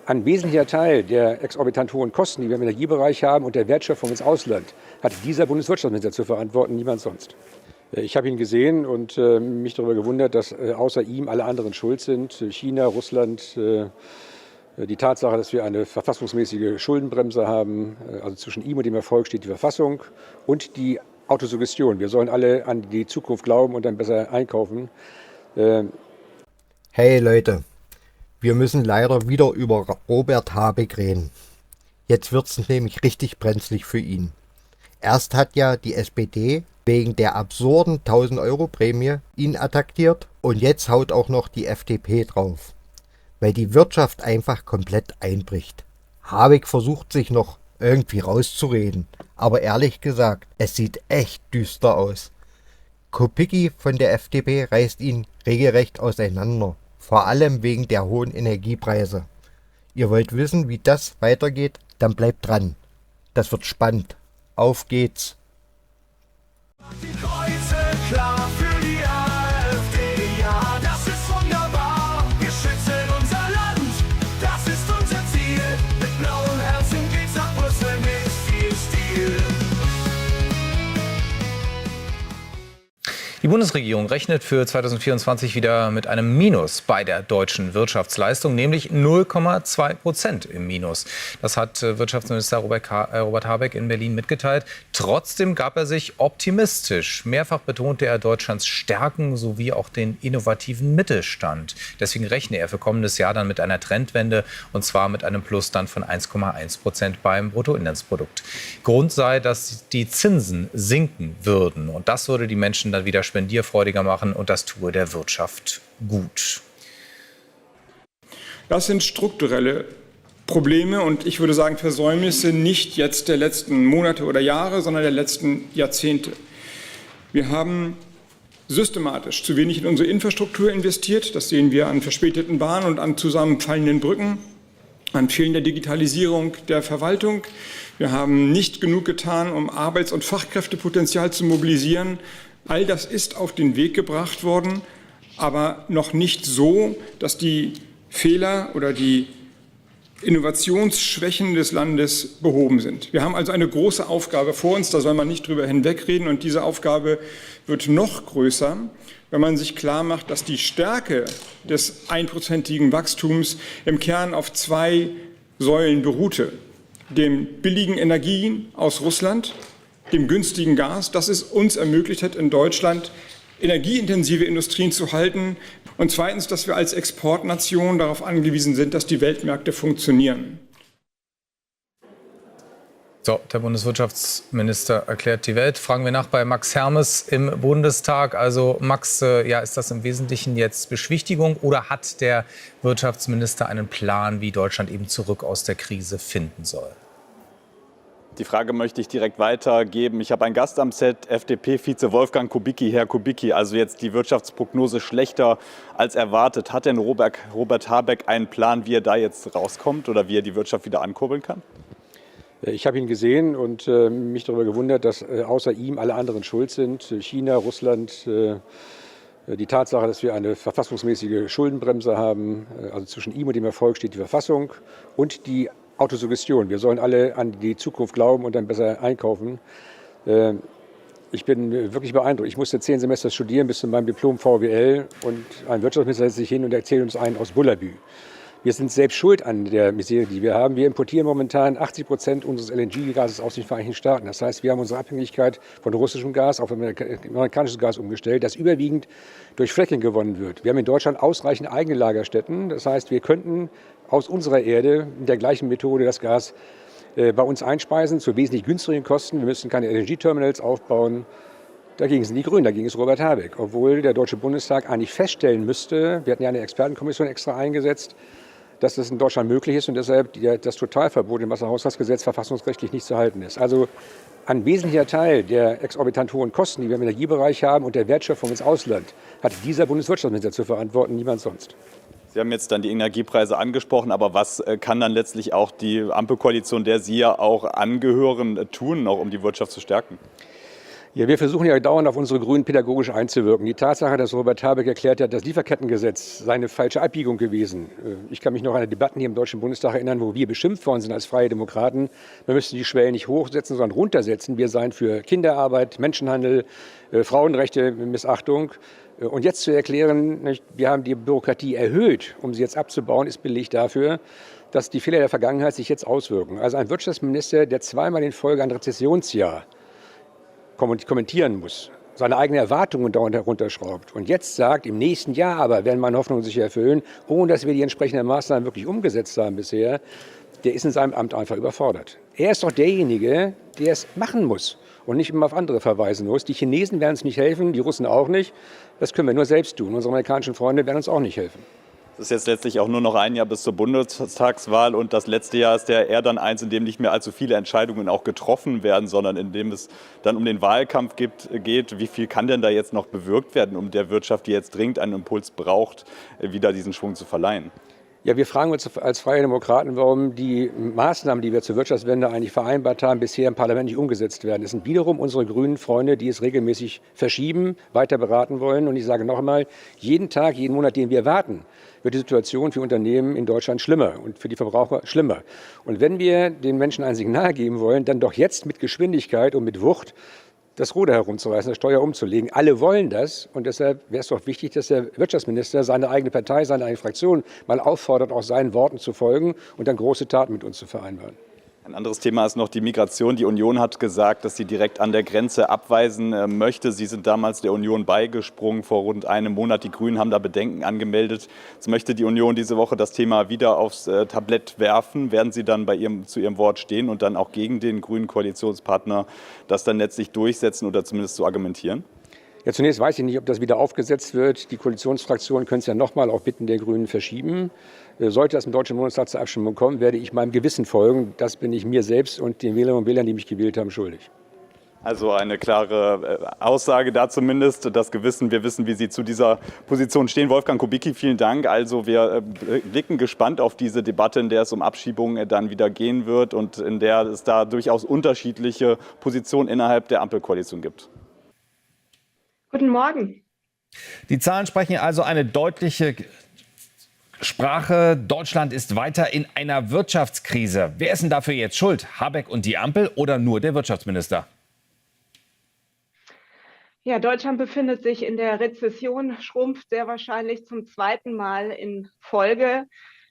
Ein wesentlicher Teil der exorbitant hohen Kosten, die wir im Energiebereich haben und der Wertschöpfung ins Ausland, hat dieser Bundeswirtschaftsminister zu verantworten, niemand sonst. Ich habe ihn gesehen und mich darüber gewundert, dass außer ihm alle anderen schuld sind. China, Russland, die Tatsache, dass wir eine verfassungsmäßige Schuldenbremse haben, also zwischen ihm und dem Erfolg steht die Verfassung und die Autosuggestion. Wir sollen alle an die Zukunft glauben und dann besser einkaufen. Hey Leute, wir müssen leider wieder über Robert Habeck reden. Jetzt wird's nämlich richtig brenzlig für ihn. Erst hat ja die SPD wegen der absurden 1000-Euro-Prämie ihn attackiert und jetzt haut auch noch die FDP drauf, weil die Wirtschaft einfach komplett einbricht. Habeck versucht sich noch irgendwie rauszureden, aber ehrlich gesagt, es sieht echt düster aus. Kubicki von der FDP reißt ihn regelrecht auseinander, vor allem wegen der hohen Energiepreise. Ihr wollt wissen, wie das weitergeht? Dann bleibt dran. Das wird spannend. Auf geht's! Die Kreuze klar für die AfD, ja, das ist wunderbar. Wir schützen unser Land, das ist unser Ziel. Mit blauem Herzen geht's nach Brüssel mit viel Stil. Die Bundesregierung rechnet für 2024 wieder mit einem Minus bei der deutschen Wirtschaftsleistung, nämlich 0,2% im Minus. Das hat Wirtschaftsminister Robert Habeck in Berlin mitgeteilt. Trotzdem gab er sich optimistisch. Mehrfach betonte er Deutschlands Stärken sowie auch den innovativen Mittelstand. Deswegen rechne er für kommendes Jahr dann mit einer Trendwende, und zwar mit einem Plus dann von 1,1% beim Bruttoinlandsprodukt. Grund sei, dass die Zinsen sinken würden, und das würde die Menschen dann wieder spendierfreudiger machen, und das tue der Wirtschaft gut. Das sind strukturelle Probleme und ich würde sagen Versäumnisse nicht jetzt der letzten Monate oder Jahre, sondern der letzten Jahrzehnte. Wir haben systematisch zu wenig in unsere Infrastruktur investiert. Das sehen wir an verspäteten Bahnen und an zusammenfallenden Brücken, an fehlender Digitalisierung der Verwaltung. Wir haben nicht genug getan, um Arbeits- und Fachkräftepotenzial zu mobilisieren. All das ist auf den Weg gebracht worden, aber noch nicht so, dass die Fehler oder die Innovationsschwächen des Landes behoben sind. Wir haben also eine große Aufgabe vor uns, da soll man nicht drüber hinwegreden, und diese Aufgabe wird noch größer, wenn man sich klar macht, dass die Stärke des 1%igen Wachstums im Kern auf zwei Säulen beruhte: dem billigen Energien aus Russland, dem günstigen Gas, das es uns ermöglicht hat, in Deutschland energieintensive Industrien zu halten. Und zweitens, dass wir als Exportnation darauf angewiesen sind, dass die Weltmärkte funktionieren. So, der Bundeswirtschaftsminister erklärt die Welt. Fragen wir nach bei Max Hermes im Bundestag. Also Max, ja, ist das im Wesentlichen jetzt Beschwichtigung, oder hat der Wirtschaftsminister einen Plan, wie Deutschland eben zurück aus der Krise finden soll? Die Frage möchte ich direkt weitergeben. Ich habe einen Gast am Set, FDP-Vize Wolfgang Kubicki. Herr Kubicki, also jetzt die Wirtschaftsprognose schlechter als erwartet. Hat denn Robert Habeck einen Plan, wie er da jetzt rauskommt oder wie er die Wirtschaft wieder ankurbeln kann? Ich habe ihn gesehen und mich darüber gewundert, dass außer ihm alle anderen schuld sind. China, Russland, die Tatsache, dass wir eine verfassungsmäßige Schuldenbremse haben, also zwischen ihm und dem Erfolg steht die Verfassung und die Autosuggestion. Wir sollen alle an die Zukunft glauben und dann besser einkaufen. Ich bin wirklich beeindruckt. Ich musste 10 Semester studieren bis zu meinem Diplom VWL, und ein Wirtschaftsminister setzt sich hin und erzählt uns einen aus Bullabü. Wir sind selbst schuld an der Misere, die wir haben. Wir importieren momentan 80% unseres LNG-Gases aus den Vereinigten Staaten. Das heißt, wir haben unsere Abhängigkeit von russischem Gas auf amerikanisches Gas umgestellt, das überwiegend durch Fracking gewonnen wird. Wir haben in Deutschland ausreichend eigene Lagerstätten. Das heißt, wir könnten aus unserer Erde mit der gleichen Methode das Gas bei uns einspeisen zu wesentlich günstigeren Kosten. Wir müssen keine LNG-Terminals aufbauen. Dagegen sind die Grünen, dagegen ist Robert Habeck. Obwohl der Deutsche Bundestag eigentlich feststellen müsste, wir hatten ja eine Expertenkommission extra eingesetzt, dass das in Deutschland möglich ist und deshalb das Totalverbot im Wasserhaushaltsgesetz verfassungsrechtlich nicht zu halten ist. Also ein wesentlicher Teil der exorbitant hohen Kosten, die wir im Energiebereich haben und der Wertschöpfung ins Ausland, hat dieser Bundeswirtschaftsminister zu verantworten, niemand sonst. Sie haben jetzt dann die Energiepreise angesprochen, aber was kann dann letztlich auch die Ampelkoalition, der Sie ja auch angehören, tun, auch um die Wirtschaft zu stärken? Ja, wir versuchen ja dauernd auf unsere Grünen pädagogisch einzuwirken. Die Tatsache, dass Robert Habeck erklärt hat, das Lieferkettengesetz sei eine falsche Abbiegung gewesen. Ich kann mich noch an Debatten hier im Deutschen Bundestag erinnern, wo wir beschimpft worden sind als Freie Demokraten. Wir müssten die Schwellen nicht hochsetzen, sondern runtersetzen. Wir seien für Kinderarbeit, Menschenhandel, Frauenrechte, Missachtung. Und jetzt zu erklären, wir haben die Bürokratie erhöht, um sie jetzt abzubauen, ist Beleg dafür, dass die Fehler der Vergangenheit sich jetzt auswirken. Also ein Wirtschaftsminister, der zweimal in Folge ein Rezessionsjahr kommentieren muss, seine eigenen Erwartungen dauernd herunterschraubt und jetzt sagt, im nächsten Jahr aber werden meine Hoffnungen sich erfüllen, ohne dass wir die entsprechenden Maßnahmen wirklich umgesetzt haben bisher, der ist in seinem Amt einfach überfordert. Er ist doch derjenige, der es machen muss und nicht immer auf andere verweisen muss. Die Chinesen werden uns nicht helfen, die Russen auch nicht. Das können wir nur selbst tun. Unsere amerikanischen Freunde werden uns auch nicht helfen. Es ist jetzt letztlich auch nur noch ein Jahr bis zur Bundestagswahl und das letzte Jahr ist ja eher dann eins, in dem nicht mehr allzu viele Entscheidungen auch getroffen werden, sondern in dem es dann um den Wahlkampf geht. Wie viel kann denn da jetzt noch bewirkt werden, um der Wirtschaft, die jetzt dringend einen Impuls braucht, wieder diesen Schwung zu verleihen? Ja, wir fragen uns als Freie Demokraten, warum die Maßnahmen, die wir zur Wirtschaftswende eigentlich vereinbart haben, bisher im Parlament nicht umgesetzt werden. Es sind wiederum unsere grünen Freunde, die es regelmäßig verschieben, weiter beraten wollen. Und ich sage noch einmal, jeden Tag, jeden Monat, den wir warten, wird die Situation für Unternehmen in Deutschland schlimmer und für die Verbraucher schlimmer. Und wenn wir den Menschen ein Signal geben wollen, dann doch jetzt mit Geschwindigkeit und mit Wucht das Ruder herumzureißen, das Steuer umzulegen. Alle wollen das und deshalb wäre es doch wichtig, dass der Wirtschaftsminister seine eigene Partei, seine eigene Fraktion mal auffordert, auch seinen Worten zu folgen und dann große Taten mit uns zu vereinbaren. Ein anderes Thema ist noch die Migration. Die Union hat gesagt, dass sie direkt an der Grenze abweisen möchte. Sie sind damals der Union beigesprungen vor rund einem Monat. Die Grünen haben da Bedenken angemeldet. Jetzt möchte die Union diese Woche das Thema wieder aufs Tablett werfen. Werden Sie dann zu Ihrem Wort stehen und dann auch gegen den grünen Koalitionspartner das dann letztlich durchsetzen oder zumindest so argumentieren? Ja, zunächst weiß ich nicht, ob das wieder aufgesetzt wird. Die Koalitionsfraktionen können es ja nochmal auf Bitten der Grünen verschieben. Sollte das im Deutschen Bundestag zur Abstimmung kommen, werde ich meinem Gewissen folgen. Das bin ich mir selbst und den Wählerinnen und Wählern, die mich gewählt haben, schuldig. Also eine klare Aussage da zumindest, das Gewissen. Wir wissen, wie Sie zu dieser Position stehen. Wolfgang Kubicki, vielen Dank. Also wir blicken gespannt auf diese Debatte, in der es um Abschiebungen dann wieder gehen wird und in der es da durchaus unterschiedliche Positionen innerhalb der Ampelkoalition gibt. Guten Morgen. Die Zahlen sprechen also eine deutliche Sprache. Deutschland ist weiter in einer Wirtschaftskrise. Wer ist denn dafür jetzt schuld? Habeck und die Ampel oder nur der Wirtschaftsminister? Ja, Deutschland befindet sich in der Rezession, schrumpft sehr wahrscheinlich zum zweiten Mal in Folge.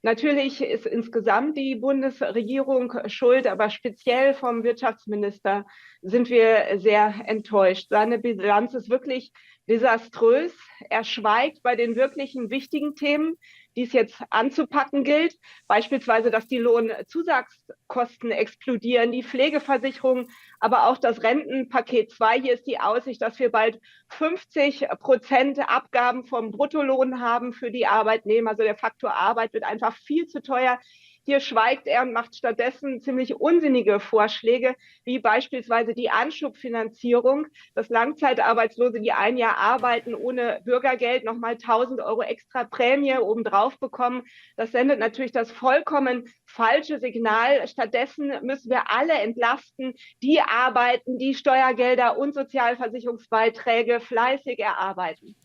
Natürlich ist insgesamt die Bundesregierung schuld, aber speziell vom Wirtschaftsminister sind wir sehr enttäuscht. Seine Bilanz ist wirklich desaströs. Er schweigt bei den wirklichen wichtigen Themen, die es jetzt anzupacken gilt. Beispielsweise, dass die Lohnzusatzkosten explodieren, die Pflegeversicherung, aber auch das Rentenpaket 2. Hier ist die Aussicht, dass wir bald 50% Abgaben vom Bruttolohn haben für die Arbeitnehmer. Also der Faktor Arbeit wird einfach viel zu teuer. Hier schweigt er und macht stattdessen ziemlich unsinnige Vorschläge, wie beispielsweise die Anschubfinanzierung, dass Langzeitarbeitslose, die ein Jahr arbeiten, ohne Bürgergeld nochmal 1.000 € extra Prämie obendrauf bekommen. Das sendet natürlich das vollkommen falsche Signal. Stattdessen müssen wir alle entlasten, die arbeiten, die Steuergelder und Sozialversicherungsbeiträge fleißig erarbeiten.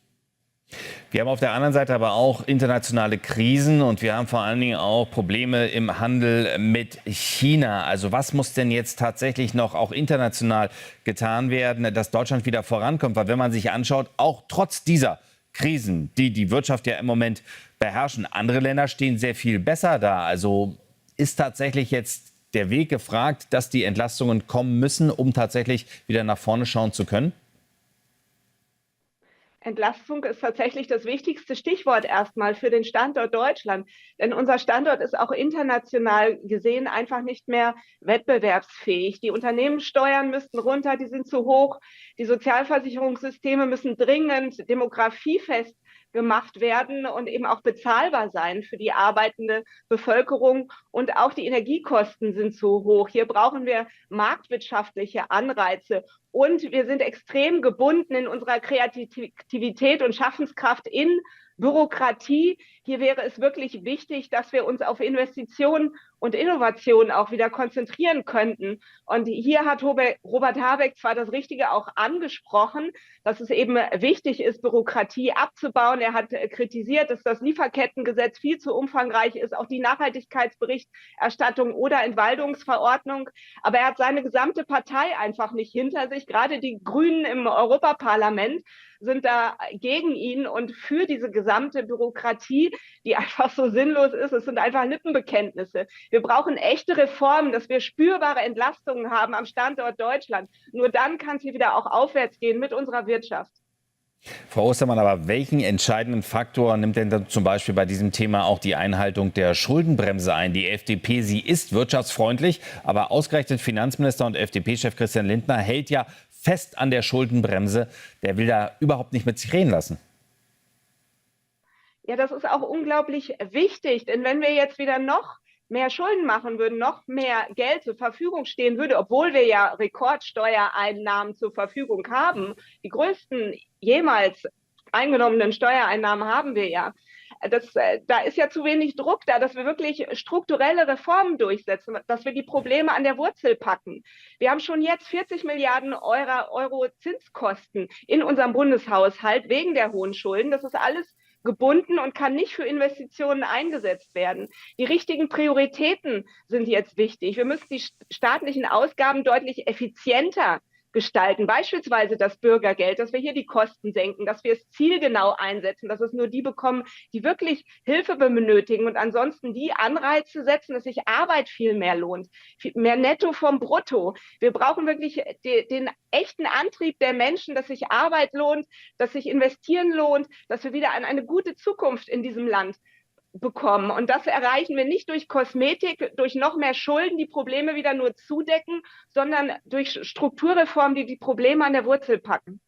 Wir haben auf der anderen Seite aber auch internationale Krisen und wir haben vor allen Dingen auch Probleme im Handel mit China. Also was muss denn jetzt tatsächlich noch auch international getan werden, dass Deutschland wieder vorankommt? Weil wenn man sich anschaut, auch trotz dieser Krisen, die die Wirtschaft ja im Moment beherrschen, andere Länder stehen sehr viel besser da. Also ist tatsächlich jetzt der Weg gefragt, dass die Entlastungen kommen müssen, um tatsächlich wieder nach vorne schauen zu können? Entlastung ist tatsächlich das wichtigste Stichwort erstmal für den Standort Deutschland. Denn unser Standort ist auch international gesehen einfach nicht mehr wettbewerbsfähig. Die Unternehmenssteuern müssten runter, die sind zu hoch. Die Sozialversicherungssysteme müssen dringend demografiefest gemacht werden und eben auch bezahlbar sein für die arbeitende Bevölkerung. Und auch die Energiekosten sind zu hoch. Hier brauchen wir marktwirtschaftliche Anreize. Und wir sind extrem gebunden in unserer Kreativität und Schaffenskraft in Bürokratie, Hier wäre es wirklich wichtig, dass wir uns auf Investitionen und Innovation auch wieder konzentrieren könnten. Und hier hat Robert Habeck zwar das Richtige auch angesprochen, dass es eben wichtig ist, Bürokratie abzubauen. Er hat kritisiert, dass das Lieferkettengesetz viel zu umfangreich ist, auch die Nachhaltigkeitsberichterstattung oder Entwaldungsverordnung. Aber er hat seine gesamte Partei einfach nicht hinter sich. Gerade die Grünen im Europaparlament sind da gegen ihn und für diese gesamte Bürokratie, die einfach so sinnlos ist. Es sind einfach Lippenbekenntnisse. Wir brauchen echte Reformen, dass wir spürbare Entlastungen haben am Standort Deutschland. Nur dann kann es hier wieder auch aufwärts gehen mit unserer Wirtschaft. Frau Ostermann, aber welchen entscheidenden Faktor nimmt denn dann zum Beispiel bei diesem Thema auch die Einhaltung der Schuldenbremse ein? Die FDP, sie ist wirtschaftsfreundlich, aber ausgerechnet Finanzminister und FDP-Chef Christian Lindner hält ja fest an der Schuldenbremse. Der will da überhaupt nicht mit sich reden lassen. Ja, das ist auch unglaublich wichtig, denn wenn wir jetzt wieder noch mehr Schulden machen würden, noch mehr Geld zur Verfügung stehen würde, obwohl wir ja Rekordsteuereinnahmen zur Verfügung haben, die größten jemals eingenommenen Steuereinnahmen haben wir ja. Da ist ja zu wenig Druck da, dass wir wirklich strukturelle Reformen durchsetzen, dass wir die Probleme an der Wurzel packen. Wir haben schon jetzt 40 Milliarden Euro Zinskosten in unserem Bundeshaushalt wegen der hohen Schulden. Das ist alles gebunden und kann nicht für Investitionen eingesetzt werden. Die richtigen Prioritäten sind jetzt wichtig. Wir müssen die staatlichen Ausgaben deutlich effizienter gestalten, beispielsweise das Bürgergeld, dass wir hier die Kosten senken, dass wir es zielgenau einsetzen, dass es nur die bekommen, die wirklich Hilfe benötigen und ansonsten die Anreize setzen, dass sich Arbeit viel mehr lohnt, mehr Netto vom Brutto. Wir brauchen wirklich den echten Antrieb der Menschen, dass sich Arbeit lohnt, dass sich investieren lohnt, dass wir wieder an eine gute Zukunft in diesem Land bekommen. Und das erreichen wir nicht durch Kosmetik, durch noch mehr Schulden, die Probleme wieder nur zudecken, sondern durch Strukturreformen, die die Probleme an der Wurzel packen.